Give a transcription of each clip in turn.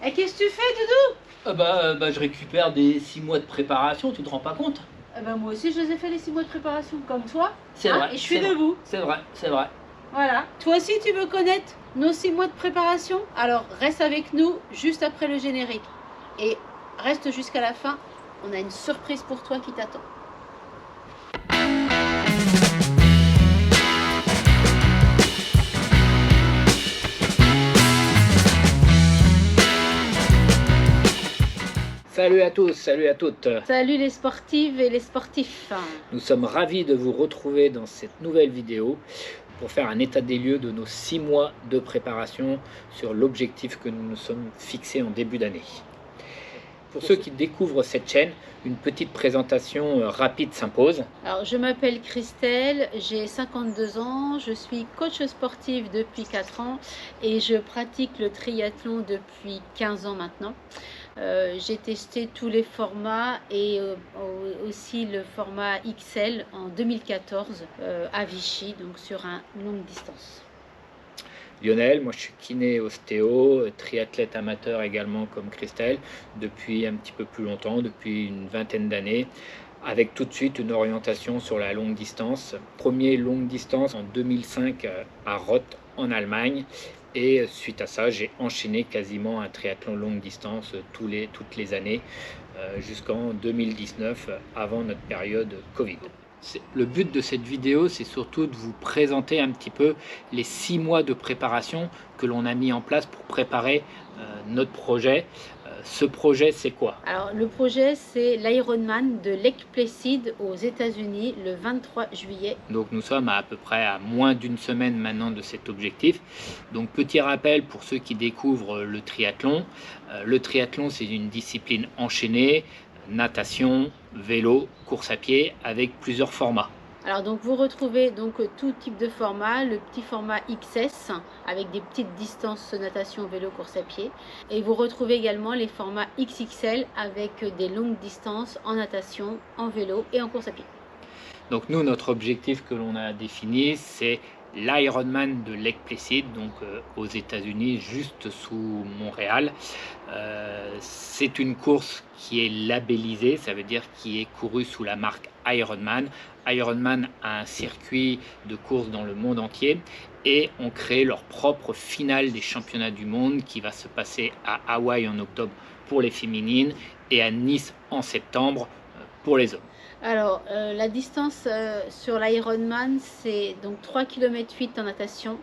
Et qu'est-ce que tu fais, Doudou? Je récupère des 6 mois de préparation, tu te rends pas compte? Moi aussi, je les ai fait les 6 mois de préparation, comme toi. C'est vrai. Et je suis debout. C'est vrai, c'est vrai. Voilà. Toi aussi, tu veux connaître nos 6 mois de préparation? Alors, reste avec nous juste après le générique. Et reste jusqu'à la fin. On a une surprise pour toi qui t'attend. Salut à tous, salut à toutes. Salut les sportives et les sportifs. Nous sommes ravis de vous retrouver dans cette nouvelle vidéo pour faire un état des lieux de nos 6 mois de préparation sur l'objectif que nous nous sommes fixés en début d'année. Pour ceux qui découvrent cette chaîne, une petite présentation rapide s'impose. Alors, je m'appelle Christelle, j'ai 52 ans, je suis coach sportive depuis 4 ans et je pratique le triathlon depuis 15 ans maintenant. J'ai testé tous les formats et aussi le format XL en 2014 à Vichy, donc sur un longue distance. Lionel, moi je suis kiné ostéo, triathlète amateur également comme Christelle, depuis un petit peu plus longtemps, depuis une vingtaine d'années, avec tout de suite une orientation sur la longue distance. Premier longue distance en 2005 à Roth en Allemagne, et suite à ça j'ai enchaîné quasiment un triathlon longue distance toutes les années jusqu'en 2019 avant notre période Covid. Le but de cette vidéo, c'est surtout de vous présenter un petit peu les 6 mois de préparation que l'on a mis en place pour préparer notre projet. Ce projet, c'est quoi? Alors, le projet, c'est l'Ironman de Lake Placid aux États-Unis le 23 juillet. Donc, nous sommes à peu près à moins d'une semaine maintenant de cet objectif. Donc, petit rappel pour ceux qui découvrent le triathlon. Le triathlon, c'est une discipline enchaînée, natation, vélo, course à pied, avec plusieurs formats. Alors donc vous retrouvez donc tout type de format, le petit format XS avec des petites distances natation, vélo, course à pied, et vous retrouvez également les formats XXL avec des longues distances en natation, en vélo et en course à pied. Donc nous, notre objectif que l'on a défini, c'est l'Ironman de Lake Placid, donc aux États-Unis, juste sous Montréal. C'est une course qui est labellisée, ça veut dire qui est courue sous la marque Ironman. Ironman a un circuit de course dans le monde entier et ont créé leur propre finale des championnats du monde qui va se passer à Hawaï en octobre pour les féminines et à Nice en septembre pour les hommes. Alors, la distance sur l'Ironman, c'est donc 3,8 km en natation,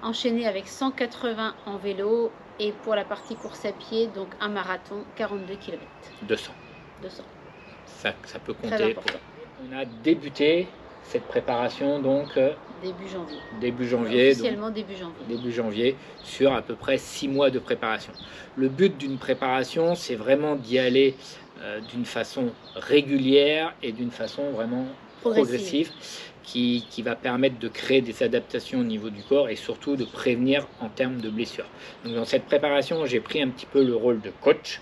enchaîné avec 180 en vélo, et pour la partie course à pied, donc un marathon, 42 km. 200. Ça peut compter. On a débuté cette préparation donc début janvier. Officiellement donc, début janvier. Sur à peu près 6 mois de préparation. Le but d'une préparation, c'est vraiment d'y aller d'une façon régulière et d'une façon vraiment progressive qui va permettre de créer des adaptations au niveau du corps et surtout de prévenir en termes de blessures. Donc dans cette préparation, j'ai pris un petit peu le rôle de coach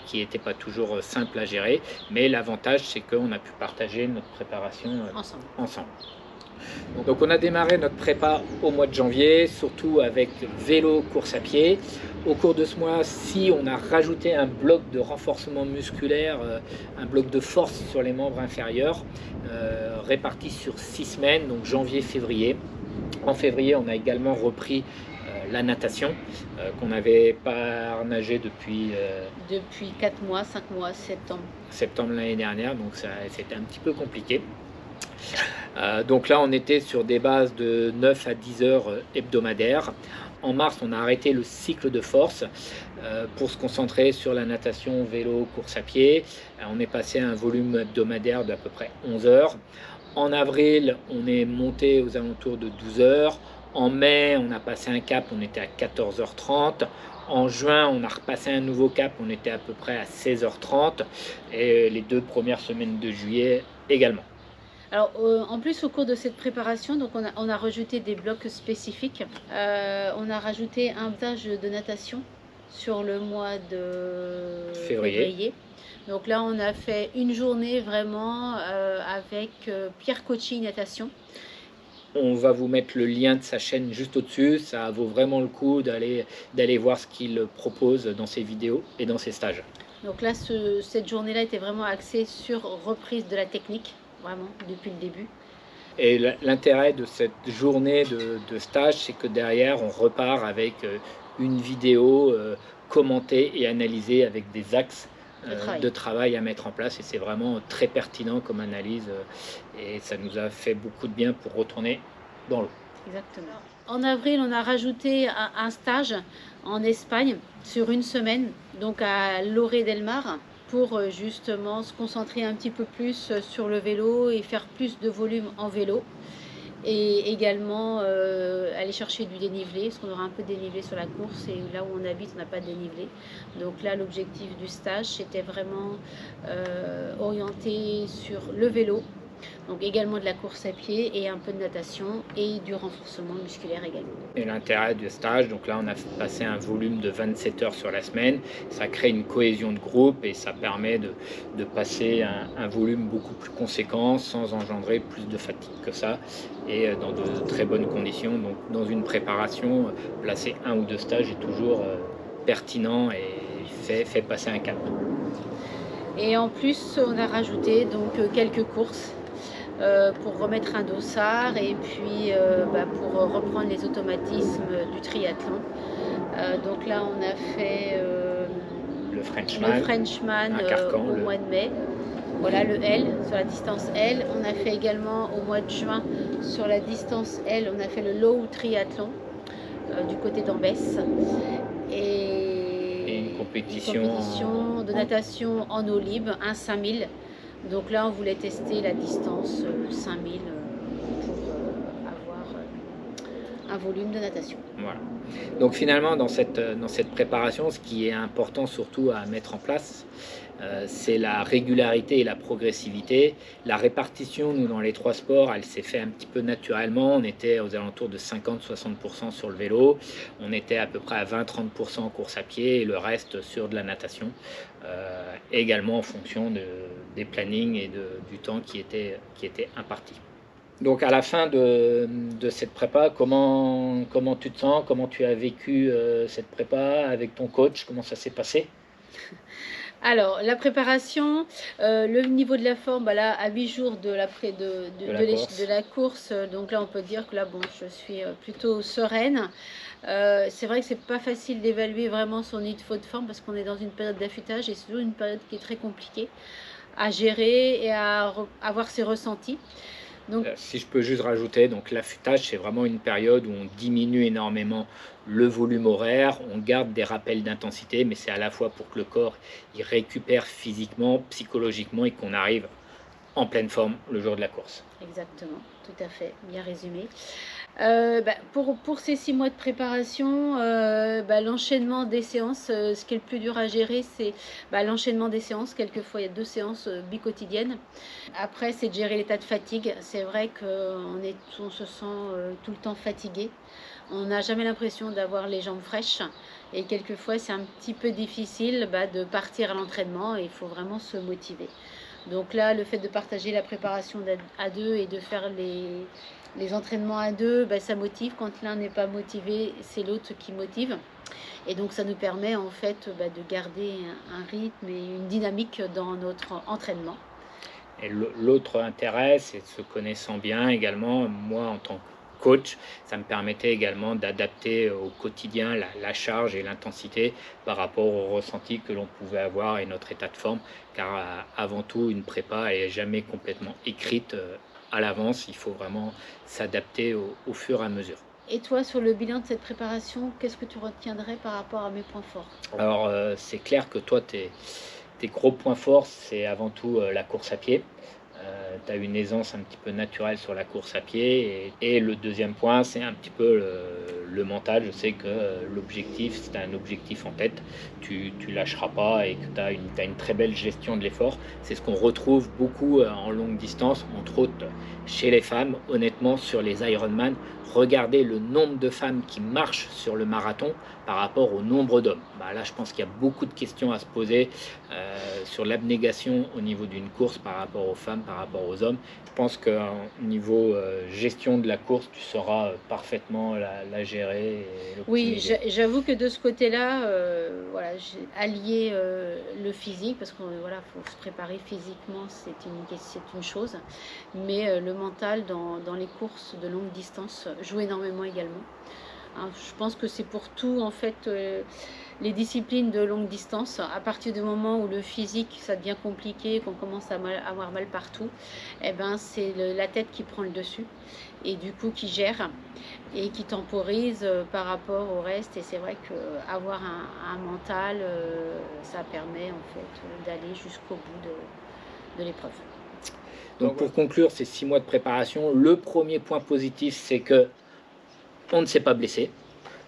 qui n'était pas toujours simple à gérer, mais l'avantage c'est qu'on a pu partager notre préparation ensemble. Donc on a démarré notre prépa au mois de janvier, surtout avec vélo, course à pied. Au cours de ce mois-ci, on a rajouté un bloc de renforcement musculaire, un bloc de force sur les membres inférieurs, réparti sur 6 semaines, donc janvier-février. En février, on a également repris la natation, qu'on n'avait pas nagé depuis 4 mois, 5 mois, septembre l'année dernière, donc c'était un petit peu compliqué. Donc là on était sur des bases de 9 à 10 heures hebdomadaires. En mars on a arrêté le cycle de force pour se concentrer sur la natation, vélo, course à pied. On est passé à un volume hebdomadaire d'à peu près 11 heures. En avril on est monté aux alentours de 12 heures. En mai on a passé un cap, on était à 14h30. En juin, on a repassé un nouveau cap, on était à peu près à 16h30. Et les 2 premières semaines de juillet également. Alors, en plus, au cours de cette préparation, donc on a rajouté des blocs spécifiques. On a rajouté un stage de natation sur le mois de février. Donc là, on a fait une journée vraiment avec Pierre Coaching Natation. On va vous mettre le lien de sa chaîne juste au-dessus. Ça vaut vraiment le coup d'aller voir ce qu'il propose dans ses vidéos et dans ses stages. Donc là, cette journée-là était vraiment axée sur reprise de la technique, vraiment, depuis le début. Et l'intérêt de cette journée de stage, c'est que derrière, on repart avec une vidéo commentée et analysée avec des axes de travail à mettre en place. Et c'est vraiment très pertinent comme analyse. Et ça nous a fait beaucoup de bien pour retourner dans l'eau. Exactement. En avril, on a rajouté un stage en Espagne sur une semaine, donc à Lloret del Mar, pour justement se concentrer un petit peu plus sur le vélo et faire plus de volume en vélo. Et également aller chercher du dénivelé, parce qu'on aura un peu de dénivelé sur la course, et là où on habite, on n'a pas de dénivelé. Donc là, l'objectif du stage, c'était vraiment orienté sur le vélo, donc également de la course à pied et un peu de natation et du renforcement musculaire également. Et l'intérêt du stage, donc là on a passé un volume de 27 heures sur la semaine, ça crée une cohésion de groupe et ça permet de passer un volume beaucoup plus conséquent sans engendrer plus de fatigue que ça et dans de très bonnes conditions. Donc dans une préparation, placer 1 ou 2 stages est toujours pertinent et fait passer un cap. Et en plus, on a rajouté donc quelques courses pour remettre un dossard et puis pour reprendre les automatismes du triathlon. Donc là, on a fait le Frenchman au mois de mai. Voilà, le L sur la distance L. On a fait également au mois de juin sur la distance L, on a fait le Low Triathlon du côté d'Ambès. Et une compétition de natation en eau libre, un 5000. Donc là, on voulait tester la distance 5000 pour avoir un volume de natation. Voilà. Donc finalement, dans cette préparation, ce qui est important surtout à mettre en place, c'est la régularité et la progressivité. La répartition, nous, dans les 3 sports, elle s'est fait un petit peu naturellement. On était aux alentours de 50-60% sur le vélo. On était à peu près à 20-30% en course à pied et le reste sur de la natation. Également en fonction des plannings et du temps qui était imparti. Donc à la fin de cette prépa, comment tu te sens? Comment tu as vécu cette prépa avec ton coach? Comment ça s'est passé? Alors, la préparation, le niveau de la forme, là, à 8 jours de la course, donc là, on peut dire que là, bon, je suis plutôt sereine. C'est vrai que c'est pas facile d'évaluer vraiment son niveau de forme parce qu'on est dans une période d'affûtage et c'est toujours une période qui est très compliquée à gérer et à avoir ses ressentis. Donc, si je peux juste rajouter, donc l'affûtage, c'est vraiment une période où on diminue énormément le volume horaire, on garde des rappels d'intensité, mais c'est à la fois pour que le corps il récupère physiquement, psychologiquement et qu'on arrive en pleine forme le jour de la course. Exactement, tout à fait, bien résumé. Pour ces 6 mois de préparation, l'enchaînement des séances, ce qui est le plus dur à gérer, c'est l'enchaînement des séances. Quelquefois, il y a 2 séances biquotidiennes. Après, c'est de gérer l'état de fatigue. C'est vrai qu'on se sent tout le temps fatigué. On n'a jamais l'impression d'avoir les jambes fraîches. Et quelquefois, c'est un petit peu difficile de partir à l'entraînement et il faut vraiment se motiver. Donc là, le fait de partager la préparation à 2 et de faire les entraînements à 2, ça motive. Quand l'un n'est pas motivé, c'est l'autre qui motive. Et donc ça nous permet en fait de garder un rythme et une dynamique dans notre entraînement. Et l'autre intérêt, c'est se connaissant bien également, moi en tant que coach, ça me permettait également d'adapter au quotidien la charge et l'intensité par rapport au ressenti que l'on pouvait avoir et notre état de forme, car avant tout, une prépa n'est jamais complètement écrite à l'avance, il faut vraiment s'adapter au fur et à mesure. Et toi, sur le bilan de cette préparation, qu'est-ce que tu retiendrais par rapport à mes points forts? Alors, c'est clair que toi, tes gros points forts, c'est avant tout la course à pied. Tu as une aisance un petit peu naturelle sur la course à pied. Et le deuxième point, c'est un petit peu le mental. Je sais que l'objectif, c'est un objectif en tête. Tu lâcheras pas et que tu as une très belle gestion de l'effort. C'est ce qu'on retrouve beaucoup en longue distance, entre autres chez les femmes. Honnêtement, sur les Ironman, regardez le nombre de femmes qui marchent sur le marathon par rapport au nombre d'hommes. Là, je pense qu'il y a beaucoup de questions à se poser sur l'abnégation au niveau d'une course par rapport aux femmes, par rapport rapport aux hommes. Je pense qu'au niveau gestion de la course, tu sauras parfaitement la gérer et l'optimiser. Oui, j'avoue que de ce côté-là, voilà, j'ai allié le physique, parce qu'il voilà, faut se préparer physiquement, c'est une chose, mais le mental dans les courses de longue distance joue énormément également. Hein, je pense que c'est pour tout, en fait, les disciplines de longue distance. À partir du moment où le physique, ça devient compliqué, qu'on commence à avoir mal partout, eh ben, c'est la tête qui prend le dessus et du coup qui gère et qui temporise par rapport au reste. Et c'est vrai qu'avoir un mental, ça permet en fait d'aller jusqu'au bout de l'épreuve. Donc pour conclure ces 6 mois de préparation, le premier point positif, c'est que on ne s'est pas blessé.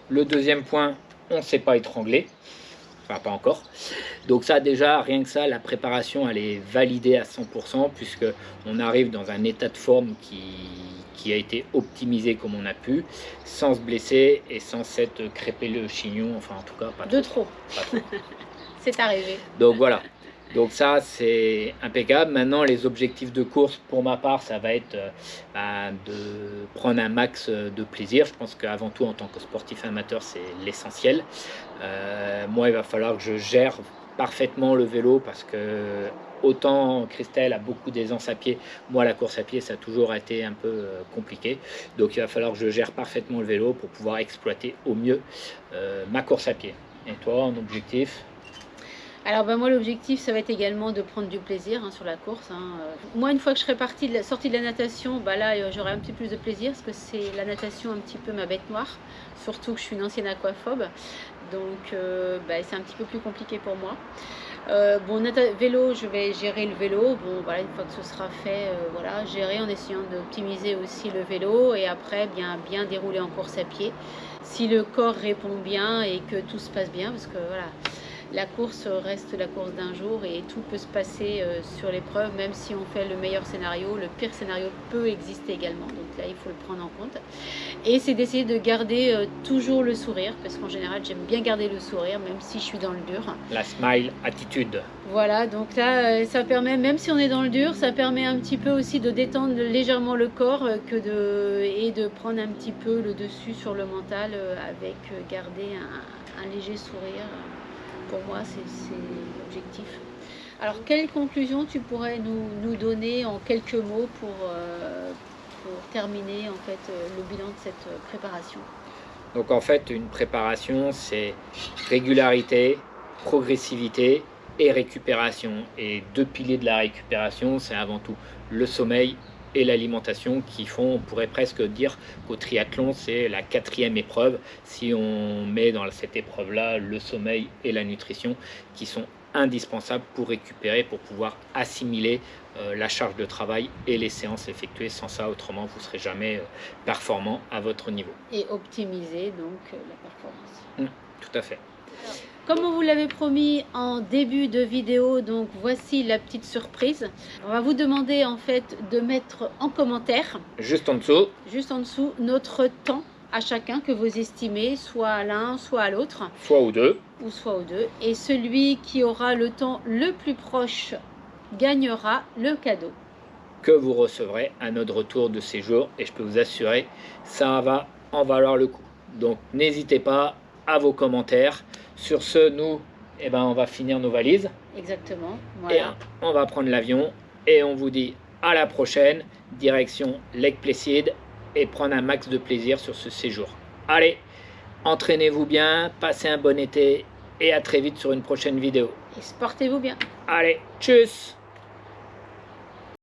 Le deuxième point, on ne s'est pas étranglé. Enfin, pas encore. Donc ça, déjà, rien que ça, la préparation, elle est validée à 100%, puisque on arrive dans un état de forme qui a été optimisé comme on a pu, sans se blesser et sans s'être crêpé le chignon, enfin en tout cas pas trop. De trop. Pas trop. C'est arrivé. Donc voilà. Donc ça, c'est impeccable. Maintenant, les objectifs de course, pour ma part, ça va être de prendre un max de plaisir. Je pense qu'avant tout, en tant que sportif amateur, c'est l'essentiel. Moi, il va falloir que je gère parfaitement le vélo, parce que autant Christelle a beaucoup d'aisance à pied, moi, la course à pied, ça a toujours été un peu compliqué. Donc il va falloir que je gère parfaitement le vélo pour pouvoir exploiter au mieux ma course à pied. Et toi, en objectif ? Alors moi, l'objectif, ça va être également de prendre du plaisir sur la course. Moi, une fois que je serai sortie de la natation, là, j'aurai un petit peu plus de plaisir, parce que c'est la natation un petit peu ma bête noire, surtout que je suis une ancienne aquaphobe, donc c'est un petit peu plus compliqué pour moi. Vélo, je vais gérer le vélo. Bon, voilà, une fois que ce sera fait, voilà, gérer en essayant d'optimiser aussi le vélo, et après bien dérouler en course à pied. Si le corps répond bien et que tout se passe bien, parce que voilà, la course reste la course d'un jour et tout peut se passer sur l'épreuve, même si on fait le meilleur scénario, le pire scénario peut exister également, donc là il faut le prendre en compte. Et c'est d'essayer de garder toujours le sourire, parce qu'en général j'aime bien garder le sourire même si je suis dans le dur. La smile attitude. Voilà, donc là ça permet, même si on est dans le dur, ça permet un petit peu aussi de détendre légèrement le corps et de prendre un petit peu le dessus sur le mental avec garder un léger sourire. Pour moi, c'est l'objectif. Alors, quelle conclusion tu pourrais nous donner en quelques mots pour terminer en fait le bilan de cette préparation? Donc en fait, une préparation, c'est régularité, progressivité et récupération. Et 2 piliers de la récupération, c'est avant tout le sommeil et l'alimentation, qui font, on pourrait presque dire qu'au triathlon, c'est la 4e épreuve, si on met dans cette épreuve-là le sommeil et la nutrition, qui sont indispensables pour récupérer, pour pouvoir assimiler la charge de travail et les séances effectuées. Sans ça, autrement, vous ne serez jamais performant à votre niveau. Et optimiser donc la performance. Tout à fait. Comme on vous l'avait promis en début de vidéo, donc voici la petite surprise. On va vous demander en fait de mettre en commentaire, juste en dessous, notre temps à chacun que vous estimez, soit à l'un, soit à l'autre. Soit aux deux. Ou soit aux deux. Et celui qui aura le temps le plus proche gagnera le cadeau que vous recevrez à notre retour de séjour. Et je peux vous assurer, ça va en valoir le coup. Donc n'hésitez pas à vos commentaires. Sur ce, nous, on va finir nos valises. Exactement. Voilà. Et on va prendre l'avion. Et on vous dit à la prochaine. Direction Lake Placid. Et prendre un max de plaisir sur ce séjour. Allez, entraînez-vous bien. Passez un bon été. Et à très vite sur une prochaine vidéo. Et sportez-vous bien. Allez, tchuss!